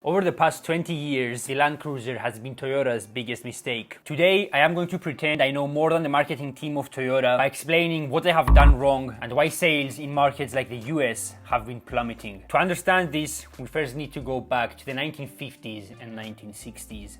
Over the past 20 years, the Land Cruiser has been Toyota's biggest mistake. Today, I am going to pretend I know more than the marketing team of Toyota by explaining what they have done wrong and why sales in markets like the US have been plummeting. To understand this, we first need to go back to the 1950s and 1960s.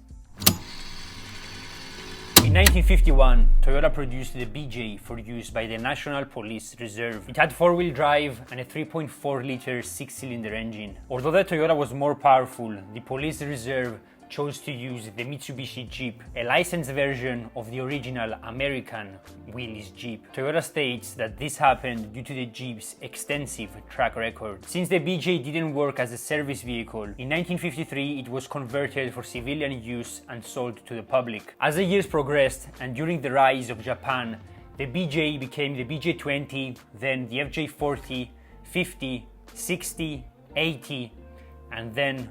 In 1951, Toyota produced the BJ for use by the National Police Reserve. It had four-wheel drive and a 3.4-liter six-cylinder engine. Although the Toyota was more powerful, the Police Reserve chose to use the Mitsubishi Jeep, a licensed version of the original American Willys Jeep. Toyota states that this happened due to the Jeep's extensive track record. Since the BJ didn't work as a service vehicle, in 1953 it was converted for civilian use and sold to the public. As the years progressed and during the rise of Japan, the BJ became the BJ20, then the FJ40, 50, 60, 80, and then,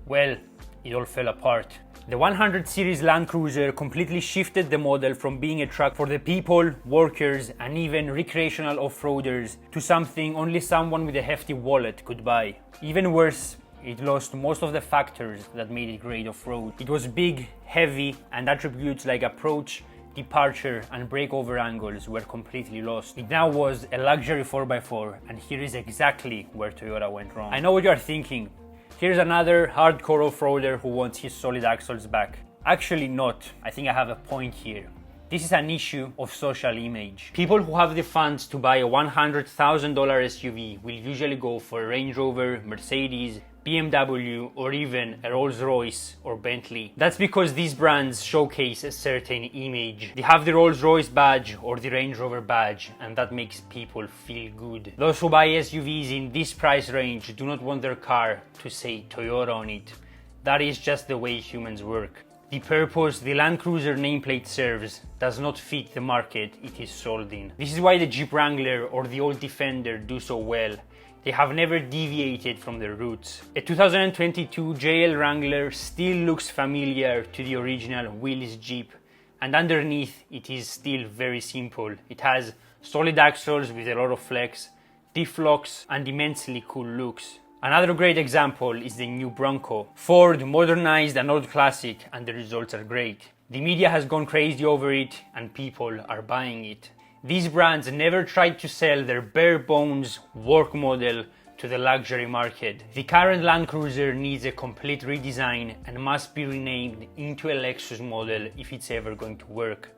well, it all fell apart. The 100 series Land Cruiser completely shifted the model from being a truck for the people, workers, and even recreational off-roaders to something only someone with a hefty wallet could buy. Even worse, it lost most of the factors that made it great off-road. It was big, heavy, and attributes like approach, departure, and breakover angles were completely lost. It now was a luxury 4x4, and here is exactly where Toyota went wrong. I know what you are thinking. Here's another hardcore off-roader who wants his solid axles back. Actually not. I think I have a point here. This is an issue of social image. People who have the funds to buy a $100,000 SUV will usually go for a Range Rover, Mercedes, BMW, or even a Rolls-Royce or Bentley. That's because these brands showcase a certain image. They have the Rolls-Royce badge or the Range Rover badge, and that makes people feel good. Those who buy SUVs in this price range do not want their car to say Toyota on it. That is just the way humans work. The purpose the Land Cruiser nameplate serves does not fit the market it is sold in. This is why the Jeep Wrangler or the old Defender do so well. They have never deviated from their roots. A 2022 JL Wrangler still looks familiar to the original Willys Jeep, and underneath it is still very simple. It has solid axles with a lot of flex, diff locks, and immensely cool looks. Another great example is the new Bronco. Ford modernized an old classic and the results are great. The media has gone crazy over it and people are buying it. These brands never tried to sell their bare bones work model to the luxury market. The current Land Cruiser needs a complete redesign and must be renamed into a Lexus model if it's ever going to work.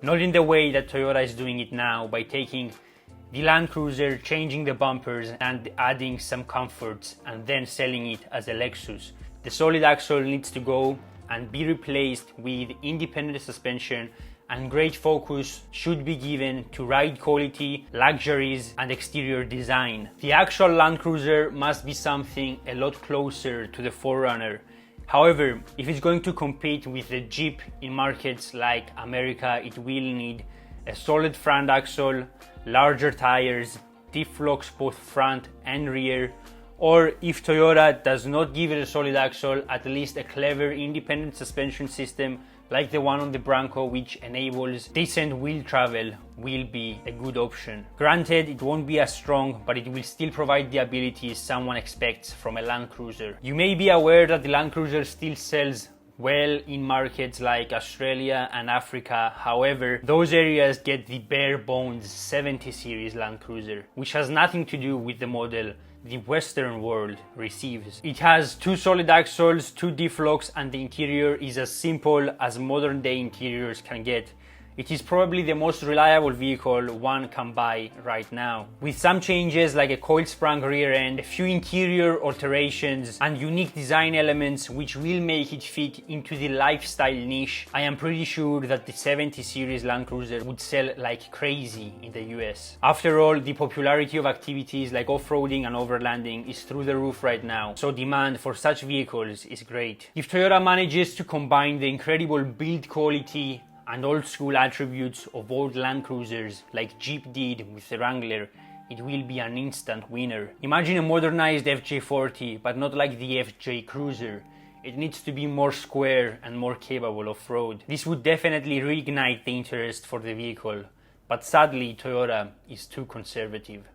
Not in the way that Toyota is doing it now by taking the Land Cruiser, changing the bumpers and adding some comforts and then selling it as a Lexus. The solid axle needs to go and be replaced with independent suspension, and great focus should be given to ride quality, luxuries, and exterior design. The actual Land Cruiser must be something a lot closer to the 4Runner. However, if it's going to compete with the Jeep in markets like America, it will need a solid front axle, larger tires, diff locks both front and rear, or if Toyota does not give it a solid axle, at least a clever independent suspension system like the one on the Bronco, which enables decent wheel travel, will be a good option. Granted, it won't be as strong, but it will still provide the abilities someone expects from a Land Cruiser. You may be aware that the Land Cruiser still sells well in markets like Australia and Africa. However, those areas get the bare bones 70 series Land Cruiser, which has nothing to do with the model the Western world receives. It has two solid axles, two diff locks, and the interior is as simple as modern day interiors can get. It is probably the most reliable vehicle one can buy right now. With some changes like a coil-sprung rear end, a few interior alterations, and unique design elements which will make it fit into the lifestyle niche, I am pretty sure that the 70 series Land Cruiser would sell like crazy in the US. After all, the popularity of activities like off-roading and overlanding is through the roof right now, so demand for such vehicles is great. If Toyota manages to combine the incredible build quality and old school attributes of old Land Cruisers like Jeep did with the Wrangler, it will be an instant winner. Imagine a modernized FJ40, but not like the FJ Cruiser. It needs to be more square and more capable off-road. This would definitely reignite the interest for the vehicle, but sadly Toyota is too conservative.